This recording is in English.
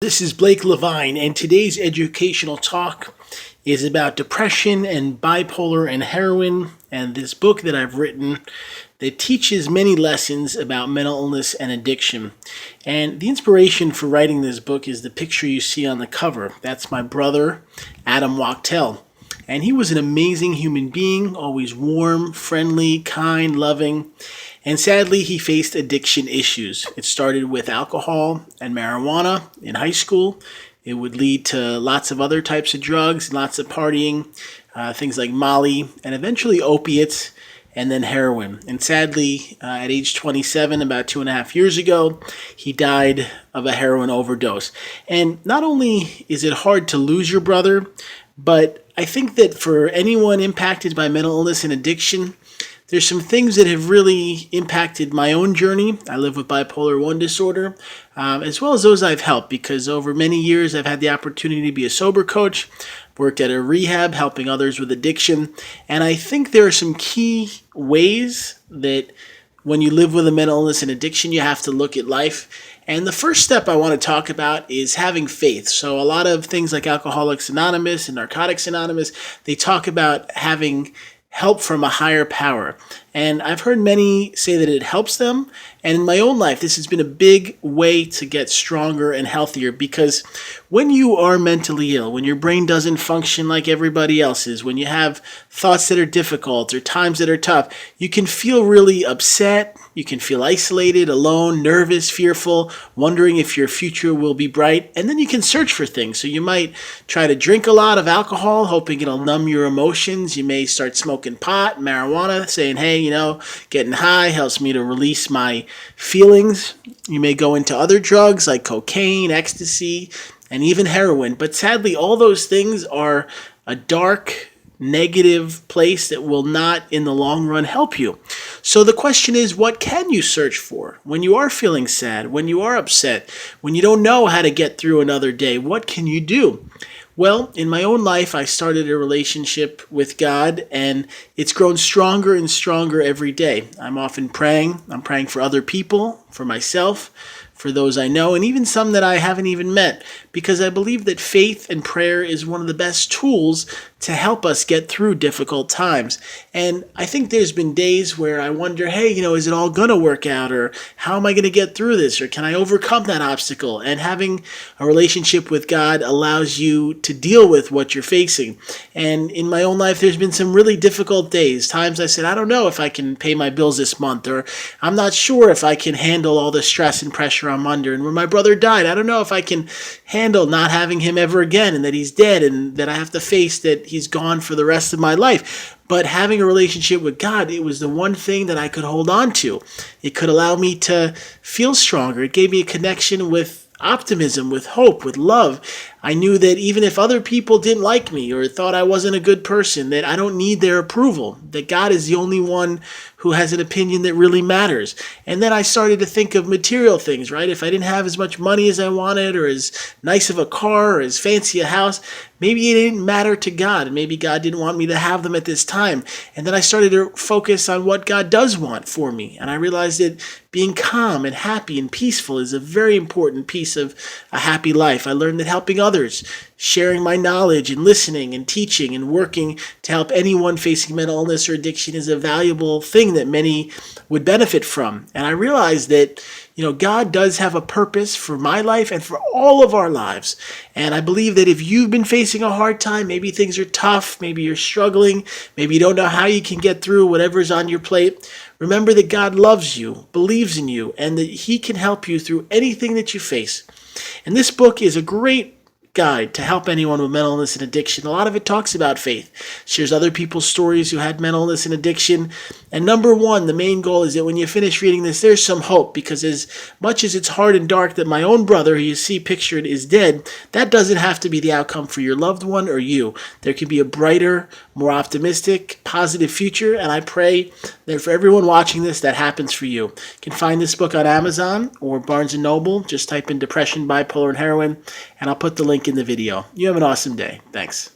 This is Blake Levine, and today's educational talk is about depression and bipolar and heroin, and this book that I've written that teaches many lessons about mental illness and addiction. And the inspiration for writing this book is the picture you see on the cover. That's my brother, Adam Wachtel. And he was an amazing human being, always warm, friendly, kind, loving. And sadly, he faced addiction issues. It started with alcohol and marijuana in high school. It would lead to lots of other types of drugs, lots of partying, things like Molly, and eventually opiates, and then heroin. And sadly, at age 27, about 2.5 years ago, he died of a heroin overdose. And not only is it hard to lose your brother, but I think that for anyone impacted by mental illness and addiction, there's some things that have really impacted my own journey. I live with bipolar 1 disorder, as well as those I've helped, because over many years I've had the opportunity to be a sober coach, worked at a rehab helping others with addiction, and I think there are some key ways that when you live with a mental illness and addiction, you have to look at life. And the first step I want to talk about is having faith. So a lot of things like Alcoholics Anonymous and Narcotics Anonymous, they talk about having help from a higher power. And I've heard many say that it helps them. And in my own life, this has been a big way to get stronger and healthier, because when you are mentally ill, when your brain doesn't function like everybody else's, when you have thoughts that are difficult or times that are tough, you can feel really upset. You can feel isolated, alone, nervous, fearful, wondering if your future will be bright. And then you can search for things. So you might try to drink a lot of alcohol, hoping it'll numb your emotions. You may start smoking pot, marijuana, saying, hey, getting high helps me to release my feelings. You may go into other drugs like cocaine, ecstasy, and even heroin. But sadly, all those things are a dark, negative place that will not, in the long run, help you. So the question is, what can you search for when you are feeling sad, when you are upset, when you don't know how to get through another day? What can you do? Well, in my own life, I started a relationship with God, and it's grown stronger and stronger every day. I'm often praying. I'm praying for other people, for myself, for those I know, and even some that I haven't even met, because I believe that faith and prayer is one of the best tools to help us get through difficult times. And I think there's been days where I wonder, hey, is it all going to work out? Or how am I going to get through this? Or can I overcome that obstacle? And having a relationship with God allows you to deal with what you're facing. And in my own life, there's been some really difficult days. Times I said, I don't know if I can pay my bills this month, or I'm not sure if I can handle all the stress and pressure I'm under. And when my brother died, I don't know if I can handle not having him ever again, and that he's dead, and that I have to face that he's gone for the rest of my life. But having a relationship with God, it was the one thing that I could hold on to. It could allow me to feel stronger. It gave me a connection with optimism, with hope, with love. I knew that even if other people didn't like me or thought I wasn't a good person, that I don't need their approval, that God is the only one who has an opinion that really matters. And then I started to think of material things, right? If I didn't have as much money as I wanted, or as nice of a car, or as fancy a house, maybe it didn't matter to God, and maybe God didn't want me to have them at this time. And then I started to focus on what God does want for me. And I realized that being calm and happy and peaceful is a very important piece of a happy life. I learned that helping others, sharing my knowledge and listening and teaching and working to help anyone facing mental illness or addiction is a valuable thing that many would benefit from. And I realized that God does have a purpose for my life and for all of our lives. And I believe that if you've been facing a hard time, maybe things are tough, maybe you're struggling, maybe you don't know how you can get through whatever's on your plate, remember that God loves you, believes in you, and that He can help you through anything that you face. And this book is a great guide to help anyone with mental illness and addiction. A lot of it talks about faith, shares other people's stories who had mental illness and addiction. And number one, the main goal is that when you finish reading this, there's some hope, because as much as it's hard and dark that my own brother, who you see pictured, is dead, that doesn't have to be the outcome for your loved one or you. There can be a brighter, more optimistic, positive future, and I pray that for everyone watching this, that happens for you. You can find this book on Amazon or Barnes & Noble. Just type in depression, bipolar, and heroin, and I'll put the link in the video. You have an awesome day. Thanks.